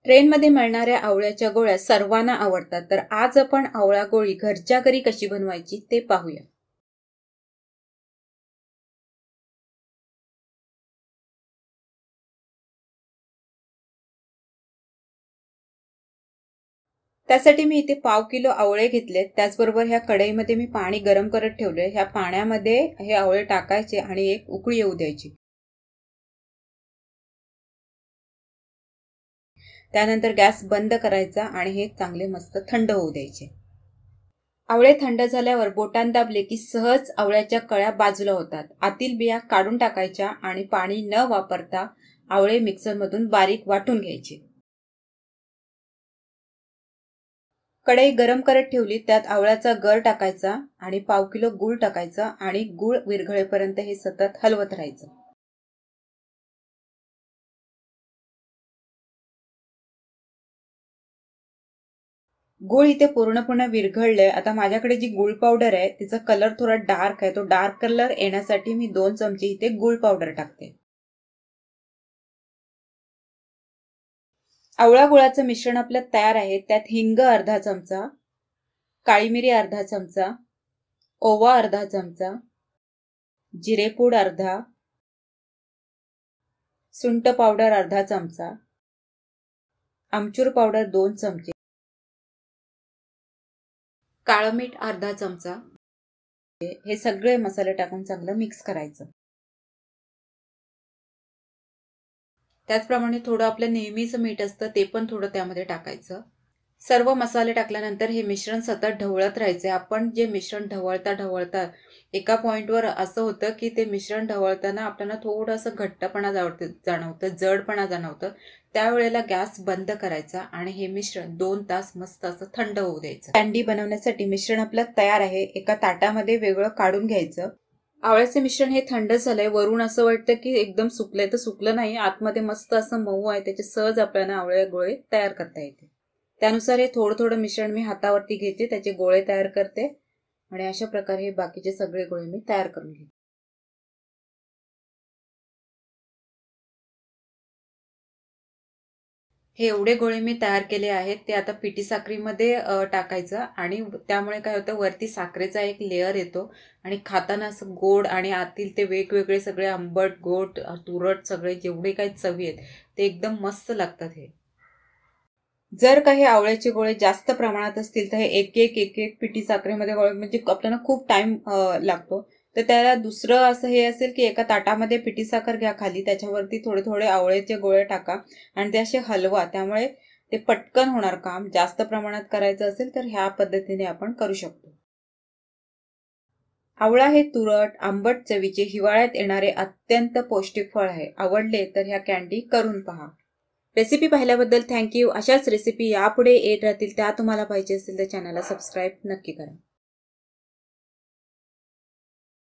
ट्रेनमध्ये मिळणाऱ्या आवळ्याच्या गोळ्या सर्वांना आवडतात, तर आज आपण आवळा गोळी घरच्या घरी कशी बनवायची ते पाहूया। त्यासाठी मी इथे पाव किलो आवळे घेतलेत। त्याचबरोबर ह्या कढईमध्ये मी पाणी गरम करत ठेवले। ह्या पाण्यामध्ये हे आवळे टाकायचे आणि एक उकळी येऊ द्यायची। त्यानंतर गॅस बंद करायचा आणि हे चांगले मस्त थंड होऊ द्यायचे। आवळे थंड झाल्यावर बोटाने दाबले की सहज आवळ्याच्या कळ्या बाजूला होतात। आतील बिया काढून टाकायच्या आणि पाणी न वापरता आवळे मिक्सरमधून बारीक वाटून घ्यायचे। कढई गरम करत ठेवली, त्यात आवळ्याचा गर टाकायचा आणि पाव किलो गूळ टाकायचा आणि गूळ विरघळेपर्यंत हे सतत हलवत राहायचं। गूळ इथे पूर्णपणे विरघळले। आता माझ्याकडे जी गूळ पावडर आहे तिचा कलर थोडा डार्क आहे, तो डार्क कलर येण्यासाठी मी 2 चमचे इथे गूळ पावडर टाकते। आवळा गुळाचं मिश्रण आपलं तयार आहे। त्यात हिंग अर्धा चमचा, काळी मिरी अर्धा चमचा, ओवा अर्धा चमचा, जिरेपूड अर्धा, सुंठ पावडर अर्धा चमचा, आमचूर पावडर 2 चमचे, काळं मीठ अर्धा चमचा, हे सगळे मसाले टाकून चांगलं मिक्स करायचं। त्याचप्रमाणे थोडं आपलं नेहमीचं मीठ असतं ते पण थोडं त्यामध्ये टाकायचं। सर्व मसाले टाकल्यानंतर हे मिश्रण सतत ढवळत राहायचे। आपण जे मिश्रण ढवळता एका पॉइंटवर असं होतं की ते मिश्रण ढवळताना आपल्याला थोडंसं घट्टपणा जाणवतं, जडपणा जाणवतं। त्यावेळेला गॅस बंद करायचा आणि हे मिश्रण 2 तास मस्त असं थंड होऊ द्यायचं। कँडी बनवण्यासाठी मिश्रण आपलं तयार आहे। एका ताटामध्ये वेगळं काढून घ्यायचं। आवळ्याचे मिश्रण हे थंड झालंय। वरून असं वाटतं की एकदम सुकलंय, तर सुकलं नाही, आतमध्ये मस्त असं मऊ आहे। त्याचे सहज आपल्याला आवळे गोळे तयार करता येते। त्यानुसार हे थोडं थोडं मिश्रण मी हातावरती घेते, त्याचे गोळे तयार करते आणि अशा प्रकारे हे बाकीचे सगळे गोळे मी तयार करून घेते। हे एवढे गोळे मी तयार केले आहेत, ते आता पिठी साखरेमध्ये टाकायचं आणि त्यामुळे काय होतं, वरती साखरेचा एक लेअर येतो आणि खाताना असं गोड आणि आतील ते वेगवेगळे सगळे आंबट, गोड, तुरट सगळे जेवढे काही चवी आहेत ते एकदम मस्त लागतात। हे जर काही आवळ्याचे गोळे जास्त प्रमाणात असतील तर हे एक एक पिठी साखरेमध्ये गोळे म्हणजे आपल्याला खूप टाइम लागतो। तर त्याला दुसरं असं हे असेल की एका ताटामध्ये पिठी साखर घ्या खाली, त्याच्यावरती थोडे थोडे आवळ्याचे गोळे टाका आणि ते असे हलवा, त्यामुळे ते पटकन होणार काम। जास्त प्रमाणात करायचं असेल तर ह्या पद्धतीने आपण करू शकतो। आवळा हे तुरट आंबट चवीचे हिवाळ्यात येणारे अत्यंत पौष्टिक फळ आहे। आवडले तर ह्या कँडी करून पहा। रेसिपी पाहिल्याबद्दल थँक्यू। अशाच रेसिपी यापुढे येत राहतील, त्या तुम्हाला पाहिजे असेल तर चॅनलला सबस्क्राईब नक्की करा।